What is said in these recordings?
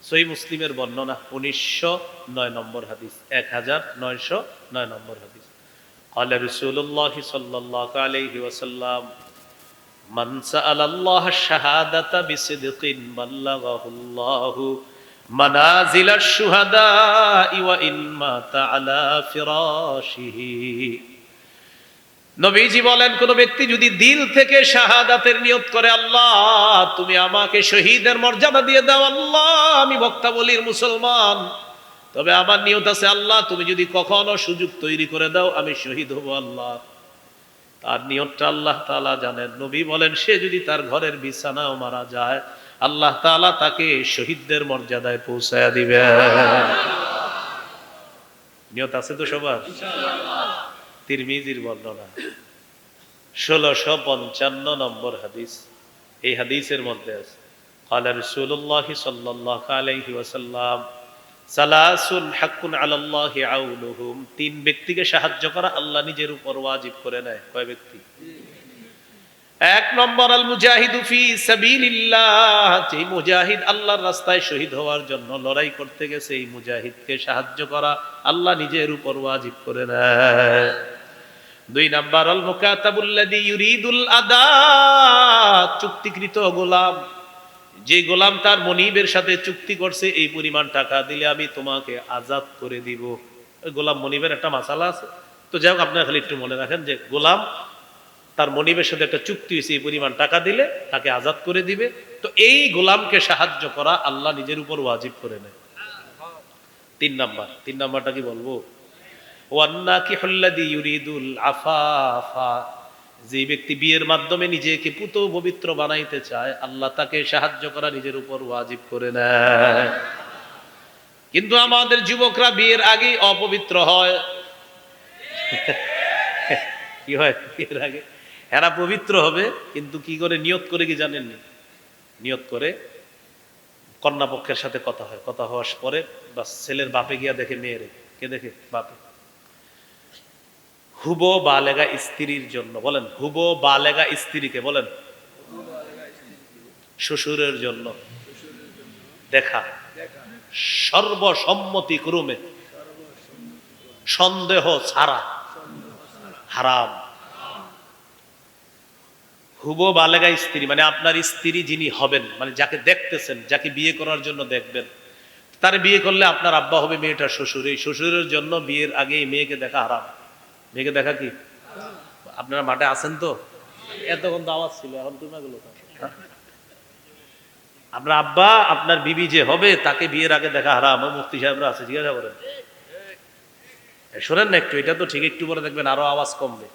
সহিহ মুসলিমের বর্ণনা 1909 নম্বর হাদিস, 1909 নম্বর হাদিস। قال رسول الله صلى الله عليه وسلم من سأل الله الشهادة بصدق بلغه الله منازل الشهداء وإن مات على فراشه। নবীজি বলেন, কোন ব্যক্তি যদি দিল থেকে শাহাদাতের নিয়ত করে, আল্লাহ তুমি আমাকে শহীদের মর্যাদা দিয়ে দাও, আল্লাহ আমি বক্তা বলির মুসলমান, তবে আমার নিয়ত আছে আল্লাহ তুমি যদি কখনো সুযোগ তৈরি করে দাও আমি শহীদ হব, আল্লাহ তার নিয়তটা আল্লাহ তাআলা জানেন। নবী বলেন, সে যদি তার ঘরের বিছানাও মারা যায় আল্লাহ তাআলা তাকে শহীদদের মর্যাদায় পৌঁছায়া দিবেন। নিয়ত আছে তো সবার? তিরমিজির বর্ণনা 1655 নম্বর হাদিস। এই হাদিসের মধ্যে আছে, قال رسول الله صلى الله عليه وسلم সালাসুন হাক্কুন আলাল্লাহি আউনুহুম। তিন ব্যক্তিকে সাহায্য করা আল্লাহ নিজের উপর ওয়াজিব করে নেয়। কয় ব্যক্তি? এক নম্বর, আল মুজাহিদু ফি সাবিলিল্লাহ, যে মুজাহিদ আল্লাহর রাস্তায় শহীদ হওয়ার জন্য লড়াই করতে গেছে, এই মুজাহিদকে সাহায্য করা আল্লাহ নিজের উপর ওয়াজিব করে নেয়। দুই নাম্বার, আল মুকাতাবুল্লাযী ইউরিদুল আদা, চুক্তিকৃত গোলাম, যে গোলাম তার মনিবের সাথে চুক্তি করছে এই পরিমাণ টাকা দিলে আমি তোমাকে আজাদ করে দিব। ওই গোলাম মনিবের একটা মাসালা আছে, তো যাই হোক আপনারা খালি একটু মনে রাখেন যে গোলাম তার মনিবের সাথে একটা চুক্তি হয়েছে, এই পরিমাণ টাকা দিলে তাকে আজাদ করে দিবে। তো এই গোলামকে সাহায্য করা আল্লাহ নিজের উপর ওয়াজিব করে নেয়। তিন নাম্বারটা কি বলবো? ওয়ান্নাকিহুল্লাযী ইউরিদুল আফাফা, যে ব্যক্তি বিয়ের মাধ্যমে নিজেকে পুত পবিত্র বানাইতে চায় আল্লাহ তাকে সাহায্য করা নিজের উপর ওয়াজিব করে নেয়। কিন্তু আমাদের যুবকরা বিয়ের আগেই অপবিত্র হয়। কি হয়? বিয়ের আগে এরা পবিত্র হবে, কিন্তু কি করে? নিয়ত করে, কি জানেননি? নিয়ত করে কন্যা পক্ষের সাথে কথা হয়, কথা হওয়ার পরে বা ছেলের বাপে গিয়া দেখে মেয়েরে, কে দেখে? বাপে। হুবো বালেগা স্ত্রীর জন্য, বলেন হুবো বালেগা স্ত্রীকে বলেন শ্বশুরের জন্য দেখা সর্বসম্মতি ক্রমে, সন্দেহ ছাড়া হারাম। হুবো বালেগা স্ত্রী মানে আপনার স্ত্রী যিনি হবেন, মানে যাকে দেখতেছেন, যাকে বিয়ে করার জন্য দেখবেন, তার বিয়ে করলে আপনার আব্বা হবে মেয়েটার শ্বশুর। এই শ্বশুরের জন্য বিয়ের আগে মেয়েকে দেখা হারাম। মেয়েকে দেখা কি? আপনারা মাঠে আছেন তো? এতক্ষণ তো আওয়াজ ছিল, এখন তুমি গেল। আপনার আব্বা আপনার বিবি যে হবে তাকে বিয়ের আগে দেখা হারাম। মুফতি সাহেবরা আছে, জিজ্ঞাসা করেন। শোনেন না একটু, এটা তো ঠিক, একটু পরে দেখবেন আরো আওয়াজ কমবে।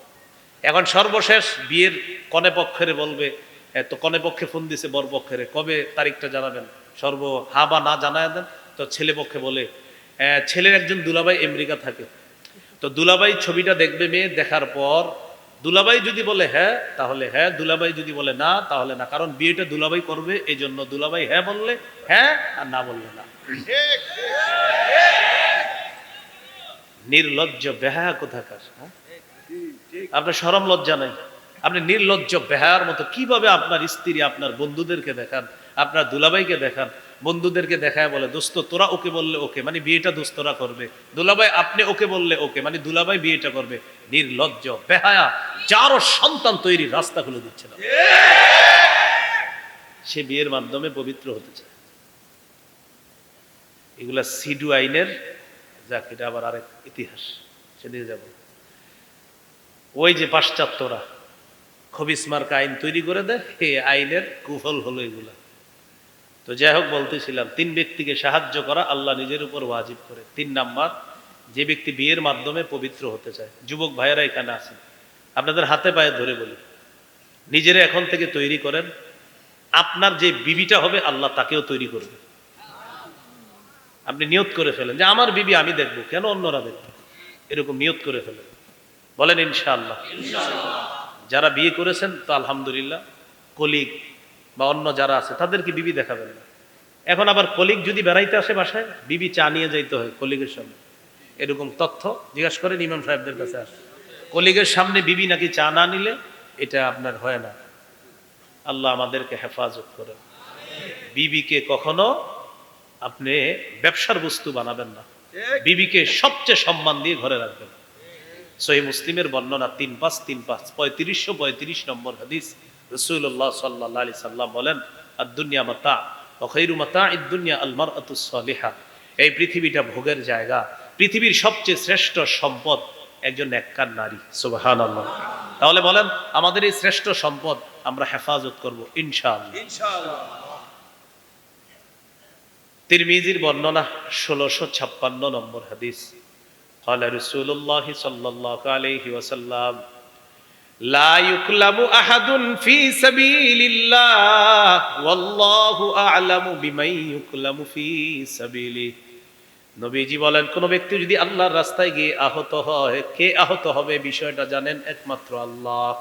এখন সর্বশেষ বিয়ের কনে পক্ষের বলবে, তো কনে পক্ষে ফোন দিছে বর পক্ষের, কবে তারিখটা জানাবেন, হা বা না জানায় দেন। তো ছেলে পক্ষে বলে, ছেলের একজন দুলাভাই আমেরিকা থাকে, তো দুলাভাই ছবিটা দেখবে, মেয়ে দেখার পর দুলাভাই যদি বলে হ্যাঁ তাহলে হ্যাঁ, দুলাভাই যদি বলে না তাহলে না, কারণ বিয়েটা দুলাভাই করবে, এই জন্য দুলাভাই হ্যাঁ বললে হ্যাঁ আর না বললে না। নির্লজ্জ বেহায়া কোথাকার! আপনার শরম লজ্জা নাই? আপনি নির্লজ্জ বেহায়ার মতো কিভাবে আপনার স্ত্রী আপনার বন্ধুদেরকে দেখান, আপনার দুলাভাইকে দেখান, বন্ধুদেরকে দেখায় বলে দোস্ত তোরা ওকে বললে ওকে, মানে বিয়েটা দোস্তরা করবে, দুলাভাই আপনি ওকে বললে ওকে, মানে দুলাভাই বিয়েটা করবে। নির্লজ্জ বেহায়া, যারও সন্তান তৈরির রাস্তা খুলে দিচ্ছে না, সে বিয়ের মাধ্যমে পবিত্র হতে চায়। এগুলা সিডু আইনের, যাক এটা আবার আরেক ইতিহাস, সেদিকে যাব। ওই যে পাশ্চাত্যরা খবিস মার্কা আইন তৈরি করে দেয়, এই আইনের কুফল হলো এগুলা। তো যাই হোক, বলতেছিলাম তিন ব্যক্তিকে সাহায্য করা আল্লাহ নিজের উপর ওয়াজিব করে। তিন নাম্বার, যে ব্যক্তি বিয়ের মাধ্যমে পবিত্র হতে চায়। যুবক ভাইয়েরা এখানে আছেন, আপনাদের হাতে পায়ে ধরে বলি, নিজেরা এখন থেকে তৈরি করেন, আপনার যে বিবিটা হবে আল্লাহ তাকেও তৈরি করবে। আপনি নিয়ত করে ফেলেন যে আমার বিবি আমি দেখবো, কেন অন্যরা দেখবে, এরকম নিয়ত করে ফেলেন, বলেন ইনশাআল্লাহ। যারা বিয়ে করেছেন তো আলহামদুলিল্লাহ, কলিগ বা অন্য যারা আছে তাদেরকে বিবি দেখাবেন না। এখন আবার কলিগ যদি বেড়াইতে আসে বাসায়, বিবি চা নিয়ে যাইতে হয় কলিগের সামনে, এরকম তথ্য জিজ্ঞাসা করেন ইমাম সাহেবদের কাছে আসে। কলিগের সামনে বিবি নাকি চা না নিলে এটা আপনার হয় না। আল্লাহ আমাদেরকে হেফাজত করেন। বিবিকে কখনো আপনি ব্যবসার বস্তু বানাবেন না, বিবিকে সবচেয়ে সম্মান দিয়ে ঘরে রাখবেন। সহিহ মুসলিমের বর্ণনা 3535 নম্বর হাদিস। রাসূলুল্লাহ সাল্লাল্লাহু আলাইহি সাল্লাম বলেন, আদ-দুনিয়া মাতা ওয়া খায়রু মাতা'id দুনিয়া আল মারআতুস সালিহা। এই পৃথিবীটা ভোগের জায়গা, পৃথিবীর সবচেয়ে শ্রেষ্ঠ সম্পদ একজন নেককার নারী। সুবহানাল্লাহ। তাহলে বলেন আমাদের এই শ্রেষ্ঠ সম্পদ আমরা হেফাজত করব ইনশাআল্লাহ। তিরমিজির বর্ণনা 1656 নম্বর হাদিস। قال رسول الله صلى الله عليه وسلم لا يكلم أحد في سبيل الله والله أعلم بمن يكلم في سبيله। নবীজি বলেন কোন ব্যক্তি যদি আল্লাহর রাস্তায় গিয়ে আহত হয়, কে আহত হবে বিষয়টা জানেন একমাত্র আল্লাহ।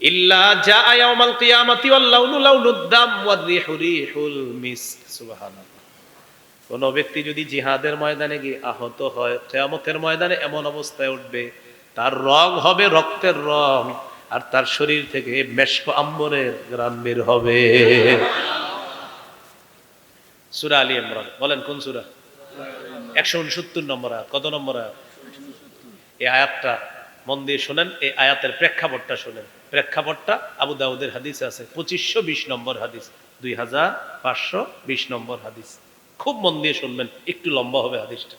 ইল্লা জাআ ইয়াউমাল কিয়ামাতি ওয়াল লাউনু লাউনুদ দাম ওয়ার রিহু রিহুল মিস্ক। সুবহানাল্লাহ। কোন ব্যক্তি যদি জিহাদের ময়দানে গিয়ে আহত হয়, কিয়ামতের ময়দানে এমন অবস্থায় উঠবে তার রং হবে রক্তের রং, আর তার শরীর থেকে মেশক আম্বরের ঘ্রাণ বের হবে। সূরা আলী ইমরান, বলেন কোন সূরা? 169 নম্বর আয়াত। কত নম্বর আয়াত? এই আয়াতটা মন দিয়ে শুনেন, এই আয়াতের প্রেক্ষাপটটা শুনেন। প্রেক্ষাপটটা আবু দাউদের হাদিসে আছে, 2520 নম্বর হাদিস, 2520 নম্বর হাদিস। খুব মন দিয়ে শুনবেন, একটু লম্বা হবে হাদিসটা।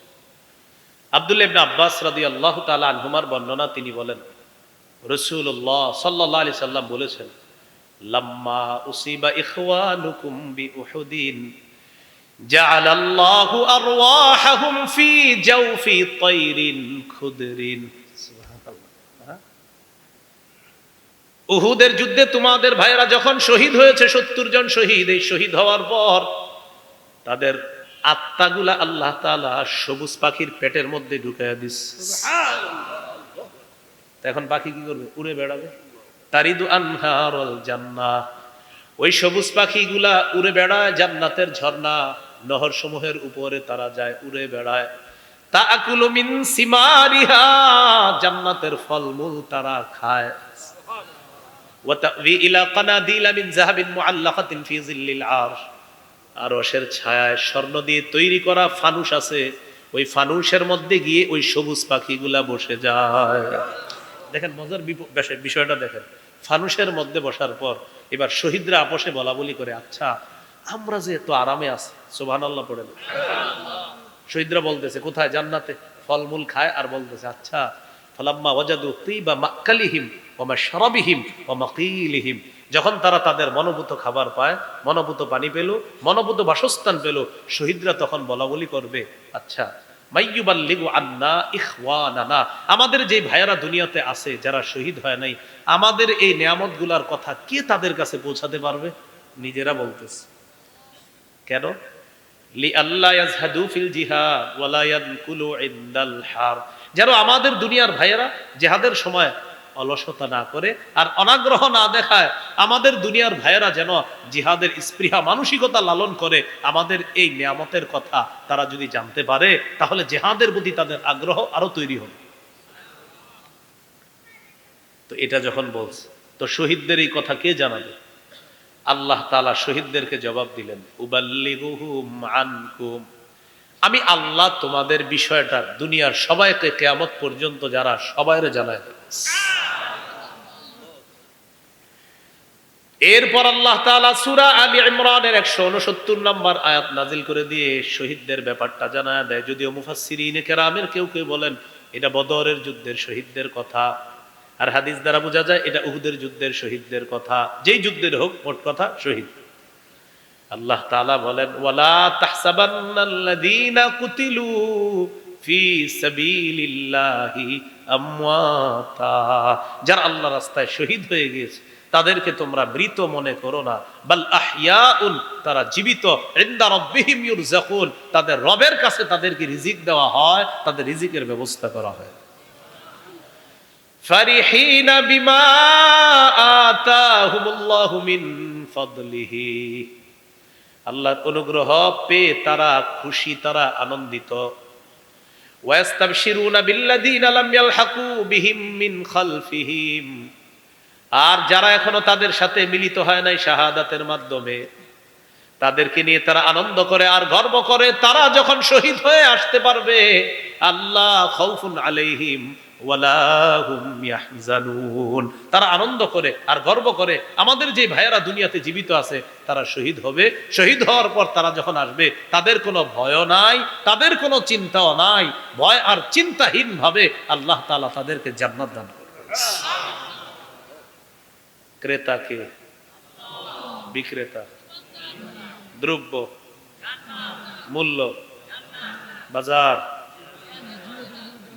আব্দুল্লাহ ইবনে আব্বাস রাদিয়াল্লাহু তাআলা আনহুমার বর্ণনা, তিনি বলেন রাসূলুল্লাহ সাল্লাল্লাহু আলাইহি সাল্লাম বলেছেন, লাম্মা উসিবা ইখওয়ানুকুম বিউহুদিন জাআলাল্লাহু আরওয়াহাহুম ফি জাওফি তায়রিন খুদরিন। সুবহানাল্লাহ। উহুদের যুদ্ধে তোমাদের ভাইরা যখন শহীদ হয়েছে, 70 জন শহীদ, এই শহীদ হওয়ার পর তাদের আত্মাগুলা আল্লাহ তাআলা সবুজ পাখির পেটের মধ্যে ঢুকাইয়া দিচ্ছে। সুবহানাল্লাহ। এখন পাখি কি করবে? উড়ে বেড়াবে। তারিদু আনহারুল জান্নাহ। ওই সবুজ পাখিগুলা উড়ে বেড়ায় জান্নাতের ঝর্ণা নহর সমূহের উপরে, তারা যায় উড়ে বেড়ায়। তাআকুলু মিন সিমারিহা, জান্নাতের ফলমূল তারা খায়। ওয়া তা'ওয়ি ইলা কানাদিলা মিন যাহাবিন মুআল্লাকাতিন ফি জিল্লিল আরশ। আরশের ছায়ায় স্বর্ণ দিয়ে তৈরি করা ফানুস আছে, ওই ফানুসের মধ্যে গিয়ে ওই সবুজ পাখিগুলা বসে যায়। দেখেন মজার বিষয়টা দেখেন। ফানুসের মধ্যে বসার পর এবার শহীদরা আপোষে বলা বলি করে, আচ্ছা আমরা যে এত আরামে আছি, সুবহানাল্লাহ পড়েন। শহীদরা বলতেছে কোথায়? জান্নাতে ফলমূল খায়, আর বলতেছে আচ্ছা ফালাম্মা ওয়াজাদু তিবা মাকালিহিম ওয়া মাশরাবিহিম ওয়া মাকিলিহিম। যখন তারা তাদের মনোভূত খাবার পায়, মনোভূত পানি পেল, মনোভূত বাসস্থান পেল, শহীদরা তখন বলা বলি করবে, আচ্ছা মাইয়ুবাল্লিগু আন্না ইখওয়ানানা, আমাদের যে ভাইয়েরা দুনিয়াতে আছে যারা শহীদ হয় নাই, আমাদের এই নিয়ামতগুলার কথা কে তাদের কাছে পৌঁছাতে পারবে? নিজেরা বলতেছে। কেন? লি আল্লাহ ইয়াজহাদু ফিল জিহাদ ওয়া লা ইয়ানকুলু ইনদাল হার। যেন আমাদের দুনিয়ার ভাইয়েরা জিহাদের সময় অলসতা না করে আর অনাগ্রহ না দেখায়, আমাদের দুনিয়ার ভাইয়েরা যেন জিহাদের স্পৃহা মানসিকতা লালন করে। আমাদের এই নিয়ামতের কথা তারা যদি জানতে পারে, তাহলে জিহাদের প্রতি তাদের আগ্রহ আরো তৈরি হবে। তো এটা যখন বলছে, তো শহীদদের এই কথা কে জানাবে? আল্লাহ তাআলা শহীদদেরকে জবাব দিলেন, উবাল্লিগুহুম আনকুম, আমি আল্লাহ তোমাদের বিষয়টা দুনিয়ার সবাইকে কিয়ামত পর্যন্ত যারা সবাইরে জানায় দেব। এরপর আল্লাহ তাআলা সূরা আলী ইমরানের 169 নম্বর আয়াত নাজিল করে দিয়ে শহীদদের ব্যাপারটা জানায় দেয়। যদিও মুফাসসিরিনে কেরামের কেউ কেউ বলেন এটা বদরের যুদ্ধের শহীদদের কথা, আর হাদিস দ্বারা বোঝা যায় এটা উহুদের যুদ্ধের শহীদদের কথা। যেই যুদ্ধের হোক, মোট কথা শহীদ। আল্লাহ তাআলা বলেন, ওয়ালা তাহসাবান্নাল্লাযীনা কুতিলু ফি সাবিলিল্লাহি আমওয়াতা, যারা আল্লাহর রাস্তায় শহীদ হয়ে গিয়েছে তাদেরকে তোমরা মৃত মনে করো না, বাল আহইয়াউন, তারা জীবিত, ইনদা রাব্বিহিম ইউরযাকুন, তাদের রবের কাছে তাদেরকে রিজিক দেওয়া হয়, তাদের রিজিকের ব্যবস্থা করা হয়। ফারিহিনা বিমা আতাহুমুল্লাহু মিন ফাদলিহি, আল্লাহর অনুগ্রহ পেয়ে তারা খুশি, তারা আনন্দিত। ওয়াস্তাবশিরুনা বিল্লাযীনা লাম ইয়ালহাকু বিহিম মিন খালফিহিম, আর যারা এখনো তাদের সাথে মিলিত হয় নাই শাহাদাতের মাধ্যমে, তাদেরকে নিয়ে তারা আনন্দ করে আর গর্ব করে, তারা যখন শহীদ হয়ে আসতে পারবে, আল্লাহ খাউফুন আলাইহিম ওয়ালা হুম ইয়াহজানুন, তারা আনন্দ করে আর গর্ব করে আমাদের যে ভাইয়েরা দুনিয়াতে জীবিত আছে তারা শহীদ হবে, শহীদ হওয়ার পর তারা যখন আসবে তাদের কোনো ভয় নাই, তাদের কোনো চিন্তাও নাই, ভয় আর চিন্তাহীন ভাবে আল্লাহ তাআলা তাদেরকে জান্নাত দান করবেন। ক্রেতাকে, বিক্রেতা, দ্রব্য, মূল্য, বাজার,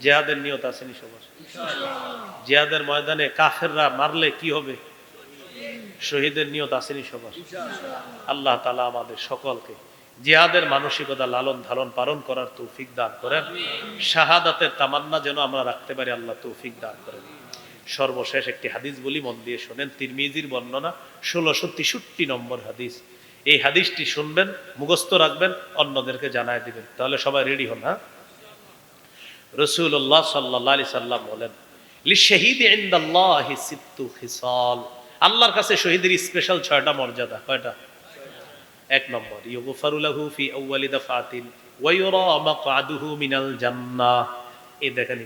জিহাদের নিয়ত আসেনি সবার? জিহাদের ময়দানে কাফেররা মারলে কি হবে? শহীদের নিয়ত আসেনি সবার? আল্লাহ তাআলা আমাদের সকলকে জিহাদের মানসিকতা লালন ধারণ পালন করার তৌফিক দান করেন, শাহাদাতের তামান্না যেন আমরা রাখতে পারি, আল্লাহ তৌফিক দান করেন। সর্বশেষ একটি হাদিস বলি, মন দিয়ে শোনেন। তিরমিজির বর্ণনা 1663 নম্বর হাদিস। এই হাদিসটি শুনবেন, মুখস্থ রাখবেন, অন্যদেরকে জানায় দিবেন, তাহলে সবাই রেডি হন। হ্যাঁ, রাসূলুল্লাহ সাল্লাল্লাহু আলাইহি সাল্লাম বলেন, লিশহীদি ইনদাল্লাহি সিত্তু খিসাল, আল্লাহর কাছে শহীদের স্পেশাল 6টা মর্যাদা। কয়টা? 1 নম্বর, ইউগফারু লাহু ফি আউয়ালি দাফাতিন ওয়া ইউরা মাকআদুহু মিনাল জান্নাহ। এই দেখেন,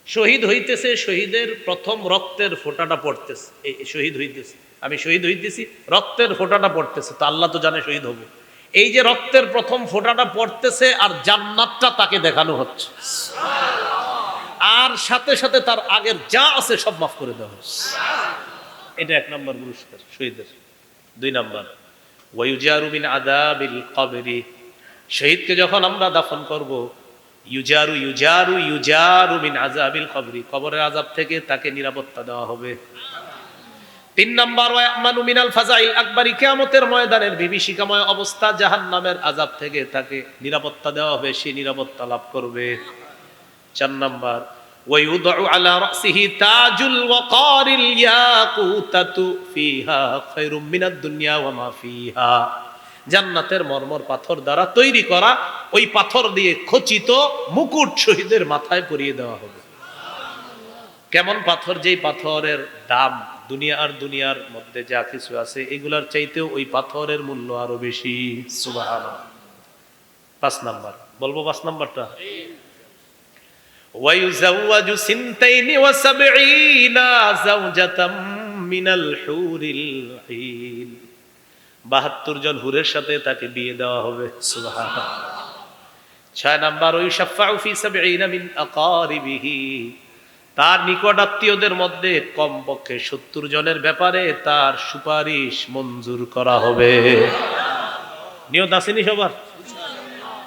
শহীদ হইতেছে, শহীদের প্রথম রক্তের ফোঁটাটা পড়তেছে, এই শহীদ হইতেছে, আমি শহীদ হইতেছি, রক্তের ফোঁটাটা পড়তেছে, তো আল্লাহ তো জানে শহীদ হব। এই যে রক্তের প্রথম ফোঁটাটা পড়তেছে আর জান্নাতটা তাকে দেখানো হচ্ছে, আর সাথে সাথে তার আগের যা আছে সব মাফ করে দেওয়া হচ্ছে। এটা 1 নম্বর পুরস্কার শহীদের। 2 নম্বর, ওয়ায়ুজারু মিন আযাবিল কবরি, শহীদকে যখন আমরা দাফন করব, ইউজারু ইউজারু ইউজারু মিন আযাবিল কবরি, কবরের আযাব থেকে তাকে নিরাপত্তা দেওয়া হবে। 3 নম্বর, ওয়ায়ামানু মিনাল ফাজাইল আকবরি, কিয়ামতের ময়দানের বিভীষিকাময় অবস্থা, জাহান্নামের আযাব থেকে তাকে নিরাপত্তা দেওয়া হবে, সে নিরাপত্তা লাভ করবে। 4 নম্বর, ওয়ায়ুদউ আলা রাসিহি তাজুল ওয়াকারিল ইয়াকুতাতু ফিহা খায়রুম মিনাদ দুনিয়া ওয়া মা ফিহা, জান্নাতের মরমর পাথর দ্বারা তৈরি করা ওই পাথর দিয়ে খচিত মুকুট শহীদের মাথায় পরিয়ে দেওয়া হবে। কেমন পাথর? যেই পাথরের দাম দুনিয়া আর দুনিয়ার মধ্যে যা কিছু আছে এগুলার চাইতেও ওই পাথরের মূল্য আরো বেশি। সুবহানাল্লাহ। 5 নাম্বার বলবো, 5 নাম্বারটা, ওয়ায়ুযাওয়াজু সিনতাইনি ওয়া সাবঈনা যাওজাতাম মিনাল হুরিল ঈন, 72 জন হুরের সাথে তাকে বিয়ে দেওয়া হবে। সুবহানাল্লাহ। 6 নাম্বার, ওয়ায়ুশাফাউ ফি সাবঈনা মিন আকারিবিহি, তার নিকট আত্মীয়দের মধ্যে কমপক্ষে 70 জনের ব্যাপারে তার সুপারিশ মঞ্জুর করা হবে। নিয়ত আসেনি সবার?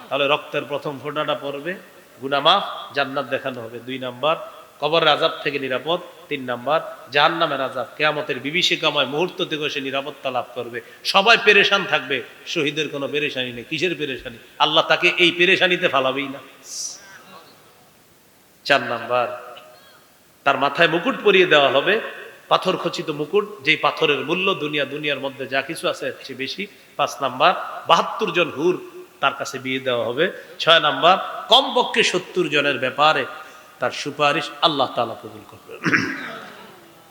তাহলে রক্তের প্রথম ফোঁটাটা পড়বে, গুনাহ মাফ, জান্নাত দেখানো হবে। 2 নাম্বার, কবরের আযাব থেকে নিরাপদ। 3 নাম্বার, জাহান্নামের আযাব, কিয়ামতের বিভীষিকাময় মুহূর্ত থেকে সে নিরাপত্তা লাভ করবে। সবাই পেরেশান থাকবে, শহীদের কোনো পেরেশানি নেই। কিসের পেরেশানি? আল্লাহ তাকে এই পেরেশানিতে ফালাবেই না। 4 নাম্বার, তার মাথায় মুকুট পরিয়ে দেওয়া হবে, পাথর খচিত মুকুট, যেই পাথরের মূল্য দুনিয়ার মধ্যে যা কিছু আছে এর চেয়ে বেশি। 5 নাম্বার, 72 জন হুর তার কাছে বিয়ে দেওয়া হবে। 6 নাম্বার, কমপক্ষে 70 জনের ব্যাপারে তার সুপারিশ আল্লাহ তাআলা কবুল করবেন।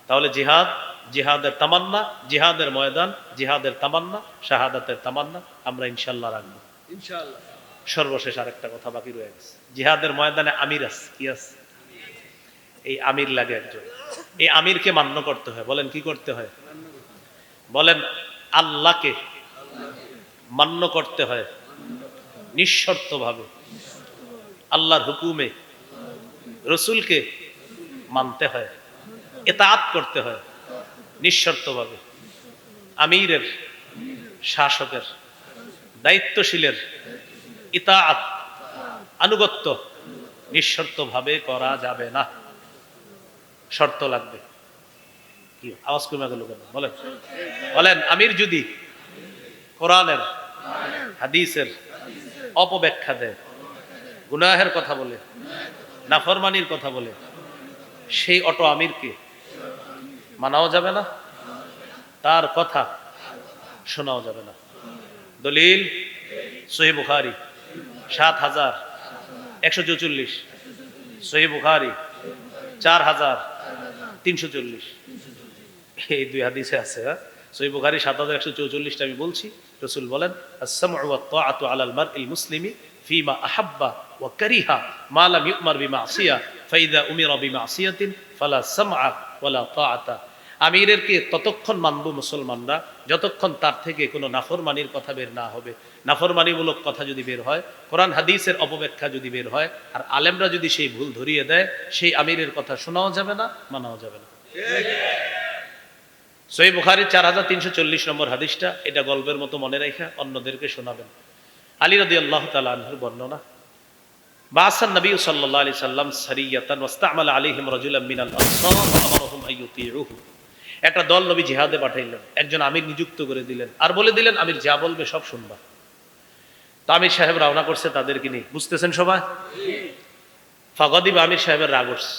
তাহলে জিহাদ, জিহাদের তামান্না, জিহাদের ময়দান, জিহাদের তামান্না, শাহাদাতের তামান্না আমরা ইনশাআল্লাহ রাখবো, ইনশাআল্লাহ। সর্বশেষ আরেকটা কথা বাকি রয়ে গেছে, জিহাদের ময়দানে আমির আছে। কি আছে? এই আমির লাগে একজন, এই আমিরকে মান্য করতে হয়। বলেন কি করতে হয়? বলেন, আল্লাহকে মান্য করতে হয় নিঃশর্তভাবে, আল্লাহর হুকুমে রসুলকে মানতে হয়, ইতাআত করতে হয় নিঃশর্তভাবে। আমিরের, শাসকের, দায়িত্বশীলের ইতাআত, আনুগত্য নিঃশর্তভাবে করা যাবে না, শর্ত লাগবে। কি আওয়াজ কমে গেল কেন? বলেন, বলেন, আমির যদি কোরআনের হাদিসের অপব্যাখ্যা দেয়, গুনাহের কথা বলে, নাফরমানির কথা বলে, সেই অটো আমিরকে মানাও যাবে না, তার কথা শোনাও যাবে না। দলিল সহিহ বুখারী ৭,১৪৪, সহিহ বুখারী ৪,৩৪, এই 2 হাদিসে আছে। সহিহ বুখারী 7144 আমি বলছি, রাসূল বলেন আস-সামউ ওয়াত তাআতু আলাল মারইল মুসলিমি ফিমা আহাব্বা ওয়া কারিহা মা লাম ইউমার বিমাসিয়া ফাইদা উমিরা বিমাসিয়াতিন ফালা সামআ ওয়ালা তাআতা। আমিরেরকে ততক্ষণ মানব মুসলমানরা যতক্ষণ তার থেকে কোনো নাফরমানির কথা বের না হবে। নাফরমানিমূলক কথা যদি বের হয়, কোরআন হাদিসের অপব্যাখ্যা যদি বের হয়, আর আলেমরা যদি সেই ভুল ধরিয়ে দেয়, সেই আমিরের কথা শোনাও যাবে না, মানাও যাবে না। সহিহ বুখারী 4340 নম্বর হাদিসটা, এটা গল্পের মতো মনে রাখা অন্যদেরকে শোনাবেন। আলী রাদিয়াল্লাহু তাআলা আনহুর বর্ণনা, বাসান নবী সাল্লাল্লাহু আলাইহি সাল্লাম সারিয়াতান ওয়াস্তা'মালা আলাইহিম রাজুলাম মিনাল আনসার ওয়া আমারহুম আইয়ুতিউহু। একটা দল নবী জিহাদে পাঠাইলেন, একজন আমির নিযুক্ত করে দিলেন, আর বলে দিলেন আমির যা বলবে সব শুনবা। তো আমির সাহেব রওনা করছে তাদেরকে নিয়ে, বুঝতেছেন সবাই? ফাগাদিব, আমির সাহেবের রাগ উঠছে।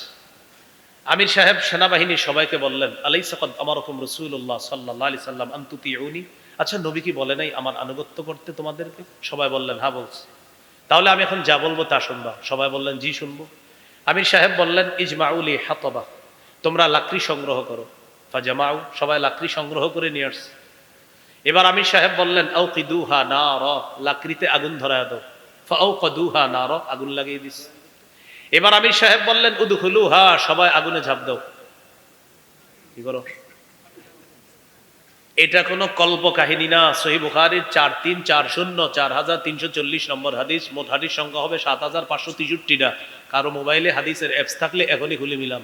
আমির সাহেব সেনাবাহিনী সবাইকে বললেন, আলাইসা ক্বাদ আমারাকুম রাসূলুল্লাহ সাল্লাল্লাহু আলাইহি সাল্লাম আন তুতিউনি, আচ্ছা নবী কি বলে নাই আমার আনুগত্য করতে তোমাদেরকে? সবাই বললেন হ্যাঁ বলছে। তাহলে আমি এখন যা বলবো তা শুনবা? সবাই বললেন জি শুনবো। আমির সাহেব বললেন ইজমাউলি হাতাবা, তোমরা লাকড়ি সংগ্রহ করো। ফাজামাউ, সবাই লাকড়ি সংগ্রহ করে নিয়ে আসছে। এবার আমির সাহেব বললেন আউকিদুহা নারা, লাকড়িতে আগুন ধরায় দাও। ফাআউকাদুহা নারা, আগুন লাগিয়ে দিস। এবার আমির সাহেব বললেন উদখুলুহা, সবাই আগুনে ঝাঁপ দাও। কি করো? এটা কোনো কল্প কাহিনী না। সহিহ বুখারীর 4340 নম্বর হাদিস। মোট হাদিস সংখ্যা হবে 7563টা। কারো মোবাইলে হাদিসের অ্যাপস থাকলে এখনই খুলে নিলাম।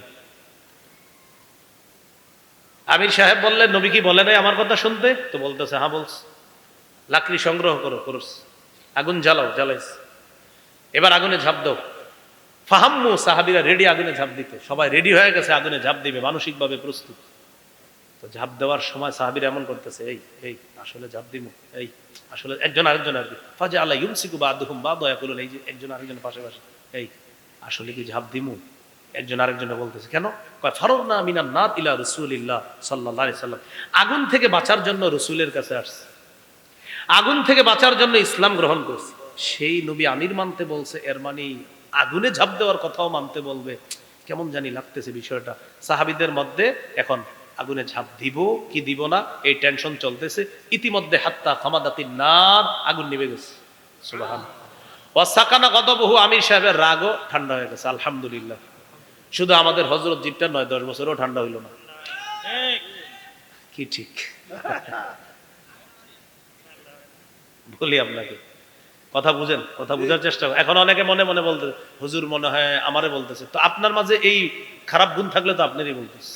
আমির সাহেব বললেন নবী কি বলে নাই আমার কথা শুনতে? তো বলতেছে হ্যাঁ বলছে। লাকড়ি সংগ্রহ করো, করস, আগুন জ্বালাও, জ্বালাইস। এবার আগুনে ঝাঁপ দাও। ফাহাম্মু, সাহাবীরা রেডি আগুনে ঝাঁপ দিতে, সবাই রেডি হয়ে গেছে আগুনে ঝাঁপ দিবে, মানসিকভাবে প্রস্তুত। তো ঝাঁপ দেওয়ার সময় সাহাবীরা এমন করতেছে, এই এই আসলে ঝাঁপ দিমু, এই আসলে একজন আরেকজন আর কি ফাজা আল্লাহ ইউমসিকু বাদুহুম বাদা ইয়াকুলুন, এই যে একজন আরেকজন পাশে পাশে, এই আসলে কি ঝাঁপ দিমু? একজন আরেকজনে বলতেছে কেন? কয় ফাররনা মিনান নার ইলা রাসূলিল্লাহ সাল্লাল্লাহু আলাইহি সাল্লাম, আগুন থেকে বাঁচার জন্য রাসূলের কাছে আসছে, আগুন থেকে বাঁচার জন্য ইসলাম গ্রহণ করছে। সেই নবী আমির মানতে বলছে, এর মানে আগুনে ঝাঁপ দেওয়ার কথাও মানতে বলবে। কেমন জানি লাগতেছে বিষয়টা। সাহাবীদের মধ্যে এখন আগুনে ঝাঁপ দিব কি দিব না এই টেনশন চলতেছে। ইতিমধ্যে হাত্তা খামাদাতিন নার, আগুন নিভে গেছে। সুবহানাল্লাহ। ওয়া সাকানা গদাবহু, আমির সাহেবের রাগও ঠান্ডা হয়ে গেছে। আলহামদুলিল্লাহ। শুধু আমাদের হযরত জিপটা নয়, 10 বছরও ঠান্ডা হইল না। কি ঠিক বলি আপনাকে, কথা বুঝেন, কথা বুঝার চেষ্টা করেন। এখন অনেকে মনে মনে বলতে হুজুর মনে হয় আমারে বলতেছে, তো আপনার মাঝে এই খারাপ গুণ থাকলে তো আপনারই বলতেছে।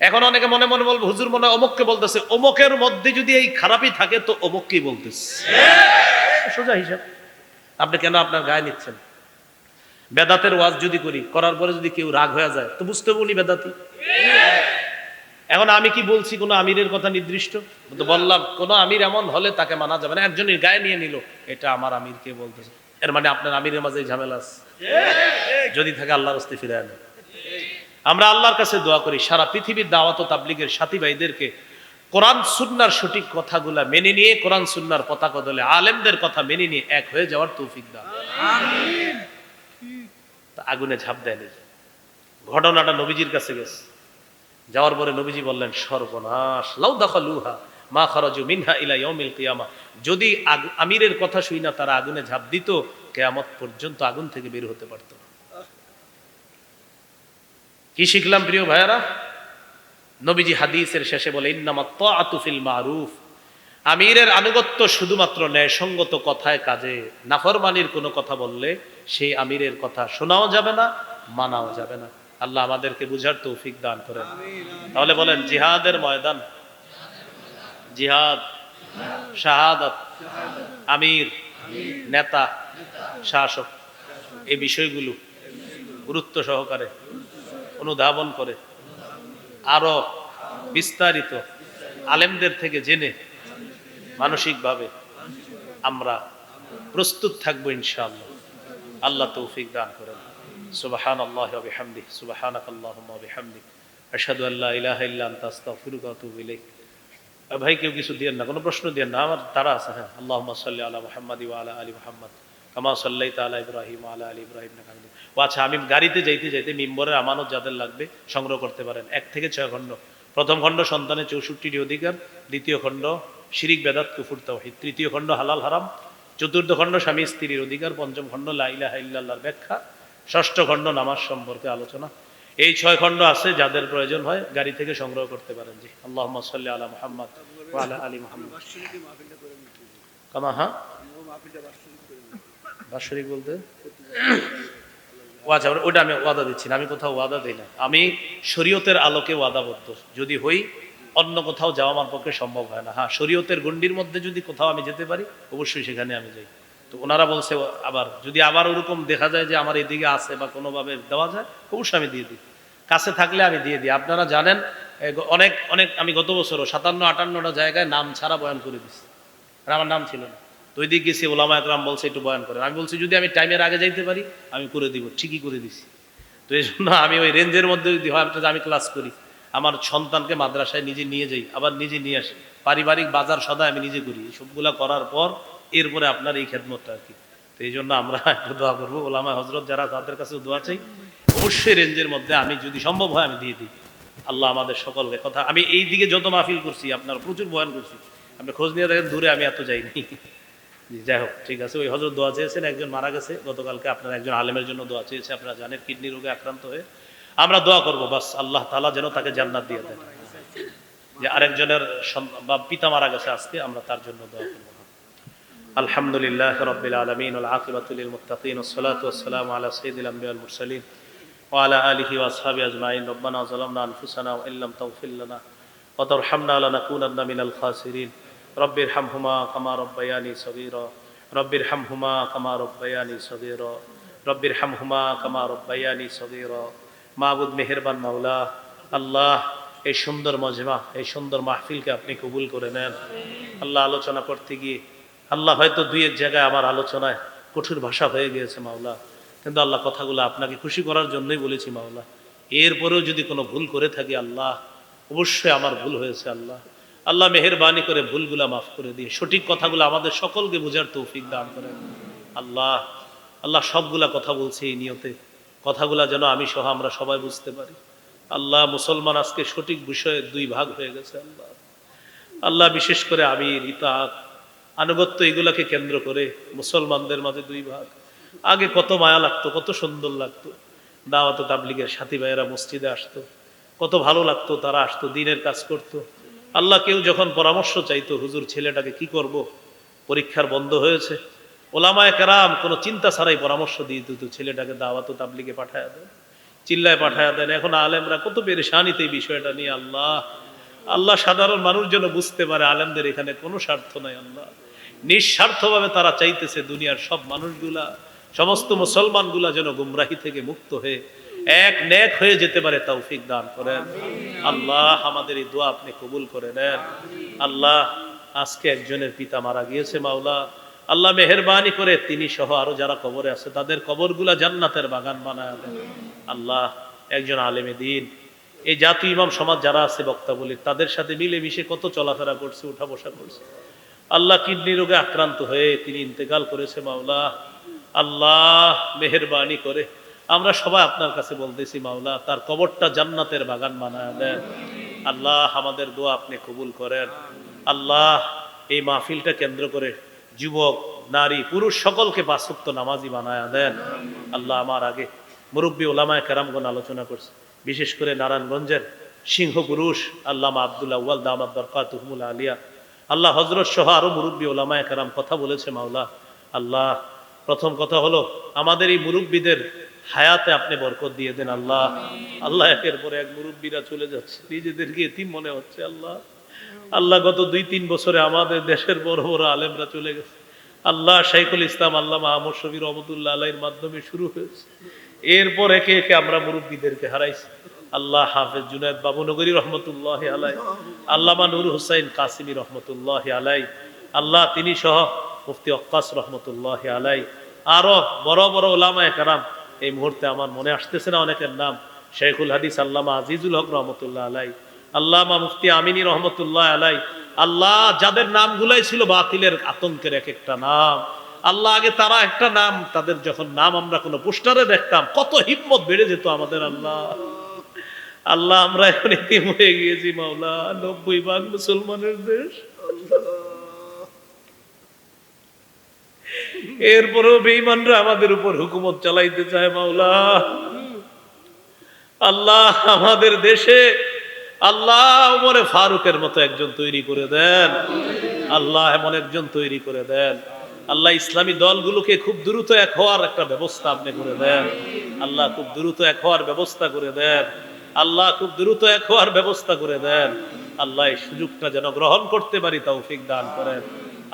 এখন অনেকে মনে মনে বলবে হুজুর মনে হয় অমুককে বলতেছে, অমুকের মধ্যে যদি এই খারাপই থাকে তো অমুককেই বলতেছে। সোজা হিসাব। আপনি কেন আপনার গায়ে নিচ্ছেন? বেদাতের ওয়াজ যদি করি, করার পরে যদি কেউ রাগ হয়ে যায় তো বুঝতে বলি বেদাতি। এখন আমি কি বলছি কোন আমিরের কথা নির্দিষ্ট? তো বললাম কোন আমির এমন হলে তাকে মানা যাবে না। একজনের গায়ে নিয়ে নিল, এটা আমার আমিরকে বলতেছে, এর মানে আপনার আমিরের মাঝে ঝামেলা আছে। যদি থাকে আল্লাহর রাস্তায় ফিরে আনে। আমরা আল্লাহর কাছে দোয়া করি সারা পৃথিবীর দাওয়াত ও তাবলীগের সাথী ভাইদেরকে কোরআন সুন্নাহর সঠিক কথাগুলা মেনে নিয়ে, কোরআন সুন্নাহর পতাকা দলে আলেমদের কথা মেনে নিয়ে এক হয়ে যাওয়ার তৌফিক দান। আমিন। আগুনে ঝাঁপ দেয়নি। ঘটনাটা নবীজির কাছে গেছে। যাওয়ার পরে নবীজি বললেন সর্বনাশ, লাউ দাখালুহা মা খারাজু মিনহা ইলা ইয়াউমিল কিয়ামা, যদি আমিরের কথা শুই না তারা আগুনে ঝাঁপ দিত, কিয়ামত পর্যন্ত আগুন থেকে বের হতে পারত না। কি শিখলাম প্রিয় ভাইয়ারা? নবীজি হাদিসের শেষে বলে ইন্নামাত তাআতু ফিল মারুফ, আমিরের আনুগত্য শুধুমাত্র ন্যায়সঙ্গত কথায় কাজে। নাফরমানির কোনো কথা বললে সেই আমিরের কথা শোনাও যাবে না, মানাও যাবে না। আল্লাহ আমাদেরকে বুঝার তৌফিক দান করেন। তাহলে বলেন জিহাদের ময়দান, জিহাদ, শাহাদাত, আমির, নেতা, শাসক, এই বিষয়গুলো গুরুত্ব সহকারে অনুধাবন করে আরো বিস্তারিত আলেমদের থেকে জেনে মানসিকভাবে আমরা প্রস্তুত থাকবো ইনশাআল্লাহ। আল্লাহ তৌফিক দান করেন। সুবহানাল্লাহি ওয়া বিহামদিহি, সুবহানাকাল্লাহুম্মা ওয়া বিহামদিক, আশহাদু আল্লা ইলাহা ইল্লা আনতা আস্তাগফিরুকা ওয়া আতুবু ইলাইক। ভাই কেউ কিছু দিয়েন না, কোনো প্রশ্ন দিয়েন না, আমার তারা আছে। হ্যাঁ, আল্লাহুম্মা সাল্লি আলা মুহাম্মাদি ওয়া আলা আলি মুহাম্মাদ কামা সাল্লাইতা আলা ইব্রাহিম ওয়া আলা আলি ইব্রাহিম ইন্নাকা হামিদুম মাজিদ। ও আচ্ছা, আমি গাড়িতে যাইতে যাইতে মিম্বরের আমানত যাদের লাগবে সংগ্রহ করতে পারেন। 1 থেকে 6 খণ্ড প্রথম খণ্ড সন্তানের 64টি অধিকার, দ্বিতীয় খণ্ড শিরিক বেদাত কুফর তাওহীদ, তৃতীয় খণ্ড হালাল হারাম, চতুর্থ খণ্ড স্বামী স্ত্রীর অধিকার, পঞ্চম খণ্ড লা ইলাহা ইল্লাল্লাহর ব্যাখ্যা, ষষ্ঠ খণ্ড নামাজ সম্পর্কে আলোচনা। এই 6 খণ্ড আছে, যাদের প্রয়োজন হয় গাড়ি থেকে সংগ্রহ করতে পারেন। জি, আল্লাহুম্মা সাল্লি আলা মুহাম্মদ ওয়া আলা আলি মুহাম্মদ। কামা হ্যাঁ বাৎসরিক বলতে আচ্ছা, ওটা আমি ওয়াদা দিচ্ছি না, আমি কোথাও ওয়াদা দিই না। আমি শরীয়তের আলোকে ওয়াদাবদ্ধ যদি হই, অন্য কোথাও যাওয়া আমার পক্ষে সম্ভব হয় না। হ্যাঁ, শরীয়তের গণ্ডির মধ্যে যদি কোথাও আমি যেতে পারি, অবশ্যই সেখানে আমি যাই। তো ওনারা বলছে আবার যদি আবার ওরকম দেখা যায় যে আমার এদিকে আছে বা কোনোভাবে দেওয়া যায়, অবশ্যই আমি দিয়ে দিই। কাছে থাকলে আমি দিয়ে দিই। আপনারা জানেন অনেক অনেক আমি গত বছরও 57-58টা জায়গায় নাম ছাড়া বয়ান করে দিচ্ছি, আর আমার নাম ছিল না। তো ওই দিক গেছি, ওলামা একরাম বলছে একটু বয়ান করেন। আমি বলছি যদি আমি টাইমের আগে যাইতে পারি আমি করে দিব, ঠিকই করে দিছি। তো এই জন্য আমি ওই রেঞ্জের মধ্যে যদি হয়, আমি ক্লাস করি, আমার সন্তানকে মাদ্রাসায় নিজে নিয়ে যাই, আবার নিজে নিয়ে আসি, পারিবারিক বাজার সদাই আমি নিজে করি। সবগুলা করার পর এরপরে আপনার এই খেদমতটা আর কি। তো এই জন্য আমরা একটু দোয়া করবো, ওলামা হজরত যারা, তাদের কাছে দোয়া চাই। অবশ্যই রেঞ্জের মধ্যে আমি যদি সম্ভব হয় আমি দিয়ে দিই। আল্লাহ আমাদের সকলকে কথা, আমি এই দিকে যত মাহফিল করছি, আপনার প্রচুর বয়ান করছি, আপনি খোঁজ নিয়ে দেখেন, দূরে আমি এত যাইনি। যাই হোক, ঠিক আছে। ওই হজরত দোয়া চেয়েছেন, একজন মারা গেছে গতকালকে, আপনার একজন আলেমের জন্য দোয়া চেয়েছে, আপনারা জানেন কিডনি রোগে আক্রান্ত হয়ে। আমরা দোয়া করবো বাস আল্লাহ তাআলা যেন তাকে জান্নাত দিয়ে দেন। যে আরেকজনের বা পিতা মারা গেছে আজকে, আমরা তার জন্য দোয়া করবো। আলহামদুলিল্লাহ রাব্বিল আলামিন ওয়াল আকিবাতু লিল মুত্তাকিন ওয়াস সালাতু ওয়াস সালামু আলা সাইয়্যিদিল আমবিয়া ওয়াল মুরসালিন ওয়া আলা আলিহি ওয়া আসহাবিহি আজমাইন। রব্বানা যালামনা আনফুসানা ওয়া ইল্লাম তাগফির লানা ওয়া তারহামনা লানাকুনান্না মিনাল খাসিরিন। রব্বির হামহুমা কামা রব্বায়ানি সগীরা রব্বির হামহুমা কামা রব্বায়ানি সগীরা রব্বির হামহুমা কামা রব্বায়ানি সগীরা। মাবুদ মেহেরবান মাওলা, আল্লাহ এই সুন্দর মজমা, এই সুন্দর মাহফিলকে আপনি কবুল করে নেন। আল্লাহ আলোচনা করতে গিয়ে আল্লাহ হয়তো দুই এক জায়গায় আমার আলোচনায় কঠোর ভাষা হয়ে গিয়েছে মাওলা, কিন্তু আল্লাহ কথাগুলো আপনাকে খুশি করার জন্যই বলেছি মাওলা। এরপরেও যদি কোনো ভুল করে থাকি আল্লাহ, অবশ্যই আমার ভুল হয়েছে আল্লাহ। আল্লাহ মেহেরবানি করে ভুলগুলা মাফ করে দিয়ে সঠিক কথাগুলো আমাদের সকলকে বোঝার তৌফিক দান করেন আল্লাহ। আল্লাহ সবগুলা কথা বলছি এই নিয়তে, কথাগুলা যেন আমি সহ আমরা সবাই বুঝতে পারি। আল্লাহ মুসলমান আজকে সঠিক বিষয়ে দুই ভাগ হয়ে গেছে আল্লাহ। আল্লাহ বিশেষ করে আমির, ইতাআত, আনুগত্য, এগুলাকে কেন্দ্র করে মুসলমানদের মাঝে দুই ভাগ। আগে কত মায়া লাগতো, কত সুন্দর লাগতো, দাওয়াত তাবলীগের সাথী ভাইয়েরা মসজিদে আসতো, কত ভালো লাগতো, তারা আসতো, দিনের কাজ করতো। আল্লাহ কেউ যখন পরামর্শ চাইতো, হুজুর ছেলেটাকে কি করব, পরীক্ষার বন্ধ হয়েছে, ওলামায়ে কেরাম কোনো চিন্তা ছাড়াই পরামর্শ দিয়ে দিত, ছেলেটাকে দাওয়াত তাবলীগে পাঠায়া দেন, চিল্লায় পাঠায়া দেন। এখন আলেমরা কত পেরেশানিতে এই বিষয়টা নিয়ে। আল্লাহ আল্লাহ সাধারণ মানুষ যেন বুঝতে পারে আলেমদের এখানে কোনো স্বার্থ নাই আল্লাহ, নিঃস্বার্থভাবে তারা চাইতেছে দুনিয়ার সব মানুষগুলা, সমস্ত মুসলমানগুলা যেন গুমরাহি থেকে মুক্ত হয়ে এক নেক হয়ে যেতে পারে, তৌফিক দান করেন আল্লাহ। আমাদের এই দোয়া আপনি কবুল করে নেন আল্লাহ। আজকে একজনের পিতা মারা গিয়েছে মাওলা, আল্লাহ মেহেরবানি করে তিনি সহ আরো যারা কবরে আছে তাদের কবরগুলা জান্নাতের বাগান বানায় দেন আল্লাহ। একজন আলেমে দ্বীন, এই জাতীয় ইমাম সমাজ যারা আছে বক্তা বলি, তাদের সাথে মিলেমিশে কত চলাফেরা করছে, উঠা বসা করছে। আল্লাহ কিডনি রোগে আক্রান্ত হয়ে তিনি ইন্তেকাল করেছে মাওলা। আল্লাহ মেহেরবানি করে আমরা সবাই আপনার কাছে বলতেছি মাওলা, তার কবরটা জান্নাতের বাগান বানায় দেন আল্লাহ। আমাদের দোয়া আপনি কবুল করেন আল্লাহ। এই মাহফিলটা কেন্দ্র করে যুবক, নারী, পুরুষ সকলকে 5 ওয়াক্ত নামাজি বানায় দেন আল্লাহ। আমার আগে মুরব্বী ওলামায়ে কেরামগণ আলোচনা করছে, বিশেষ করে নারায়ণগঞ্জের সিংহ পুরুষ আল্লামা আব্দুল আউয়াল দামাত বরকাতুহুল আলিয়া, আল্লাহ হযরত সহ আরো মুরব্বী ওলামায়ে কেরাম কথা বলেছে মাওলা। আল্লাহ প্রথম কথা হলো আমাদের এই মুরব্বীদের হায়াতে আপনি বরকত দিয়ে দেন আল্লাহ। আল্লাহ একের পরে এক মুরব্বীরা চলে যাচ্ছে, নিজেদেরকে এতিম মনে হচ্ছে আল্লাহ। আল্লাহ গত 2-3 বছরে আমাদের দেশের বড় বড় আলেমরা চলে গেছে আল্লাহ। শাইখুল ইসলাম আল্লামা আহমদ শফি রহমতুল্লাহ আলাইহির মাধ্যমে শুরু হয়েছে, এরপর একে একে আমরা মুরব্বীদেরকে হারাইছি আল্লাহ। হাফেজ জুনায়েদ বাবুনগরী রহমতুল্লাহ আলাই, আল্লামা নূর হুসাইন কাসিমি রহমতুল্লাহ আলাই আল্লাহ, তিনি সহ মুফতি ওয়াক্কাস রহমতুল্লাহ আলাই, আরো বড় বড় ওলামায়ে কেরাম, এই মুহূর্তে আমার মনে আসতেছে না অনেকের নাম, শেখুল হাদিস আল্লামা আজিজুল হক রহমতুল্লাহ আলাই, আল্লামা মুফতি আমিনী রহমতুল্লাহ আলাই আল্লাহ, যাদের নামগুলাই ছিল বাতিলের আতঙ্কের এক একটা নাম আল্লাহ। আগে তারা একটা নাম, তাদের যখন নাম আমরা কোনো পোস্টারে দেখতাম কত হিম্মত বেড়ে যেত আমাদের আল্লাহ। আল্লাহ আমরা এখন এতিম হয়ে গিয়েছি মাওলা, 90% মুসলমানের দেশ, এরপরেও বেঈমানরা আমাদের উপর হুকুমত চালাইতে চায় মাওলা। আল্লাহ আমাদের দেশে আল্লাহ ওমরে ফারুকের মতো একজন তৈরি করে দেন, আল্লাহ এমন একজন তৈরি করে দেন। আল্লাহ ইসলামী দলগুলোকে খুব দ্রুত এক হওয়ার একটা ব্যবস্থা আপনি করে দেন। আল্লাহ খুব দ্রুত এক হওয়ার ব্যবস্থা করে দেন। আল্লাহ খুব দ্রুত এক হওয়ার ব্যবস্থা করে দেন। আল্লাহ এই সুযোগটা যেন গ্রহণ করতে পারি তৌফিক দান করেন।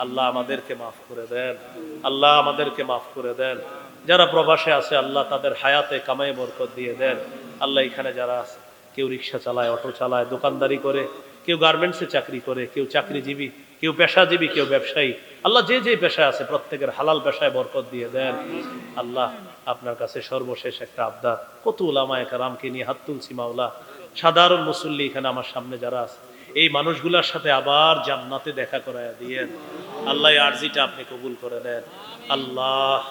আল্লাহ আমাদেরকে মাফ করে দেন, আল্লাহ আমাদেরকে মাফ করে দেন। যারা প্রবাসে আছে আল্লাহ তাদের হায়াতে কামাই বরকত দিয়ে দেন। আল্লাহ এখানে যারা আছে, কেউ রিক্সা চালায়, অটো চালায়, দোকানদারি করে, কেউ গার্মেন্টসে চাকরি করে, কেউ চাকরিজীবী, কেউ পেশাজীবী, কেউ ব্যবসায়ী, আল্লাহ যে যে পেশায় আছে প্রত্যেকের হালাল পেশায় বরকত দিয়ে দেন। আল্লাহ আপনার কাছে সর্বশেষ একটা আবদার, কত উলামায়ে কেরামকে নিয়ে হাত তুলছি মাওলা, সাধারণ মুসল্লি এখানে আমার সামনে যারা আছে এই মানুষগুলোর সাথে আবার জান্নাতে দেখা করায়া দিয়েন। আল্লাহ এই আরজিটা আপনি কবুল করে দেন। আল্লাহ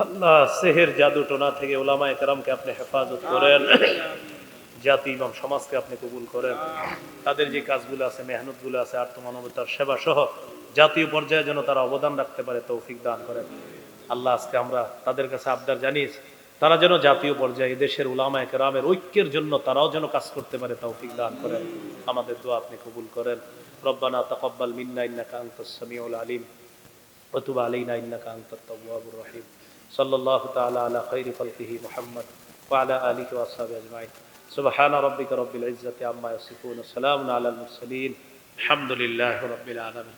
আল্লাহ সেহের জাদু টোনা থেকে উলামায়ে কেরামকে আপনি হেফাজত করেন, জাতি ইমাম সমাজকে আপনি কবুল করেন। তাদের যে কাজগুলো আছে, মেহনতগুলো আছে, আত্মমানবতার সেবা সহ জাতীয় পর্যায়ে যেন তারা অবদান রাখতে পারে তৌফিক দান করেন। আল্লাহ আজকে আমরা তাদের কাছে আবদার জানিয়েছি, তারা যেন জাতীয় পর্যায়ে দেশের উলামায়ে কেরামের ঐক্যের জন্য তারাও যেন কাজ করতে পারে তৌফিক দান করেন। আমাদের দোয়া আপনি কবুল করেন। রব্বানা তাকাব্বাল মিন্না ইন্নাকা আনতাস সামিউল আলিম ওয়া তুব আলাইনা ইন্নাকা আনতাত তাওয়াবুর রহিম। সাল্লাল্লাহু তাআলা আলা খাইরি খালকিহি মুহাম্মদ ওয়া আলা আলিহি ওয়া আসহাবিহি আজমাইন। সুবহানা রাব্বিকা রাব্বিল ইজ্জাতি আম্মা ইয়াসিফুন, সালামুন আলাল মুরসালিন, আলহামদুলিল্লাহি রাব্বিল আলামিন।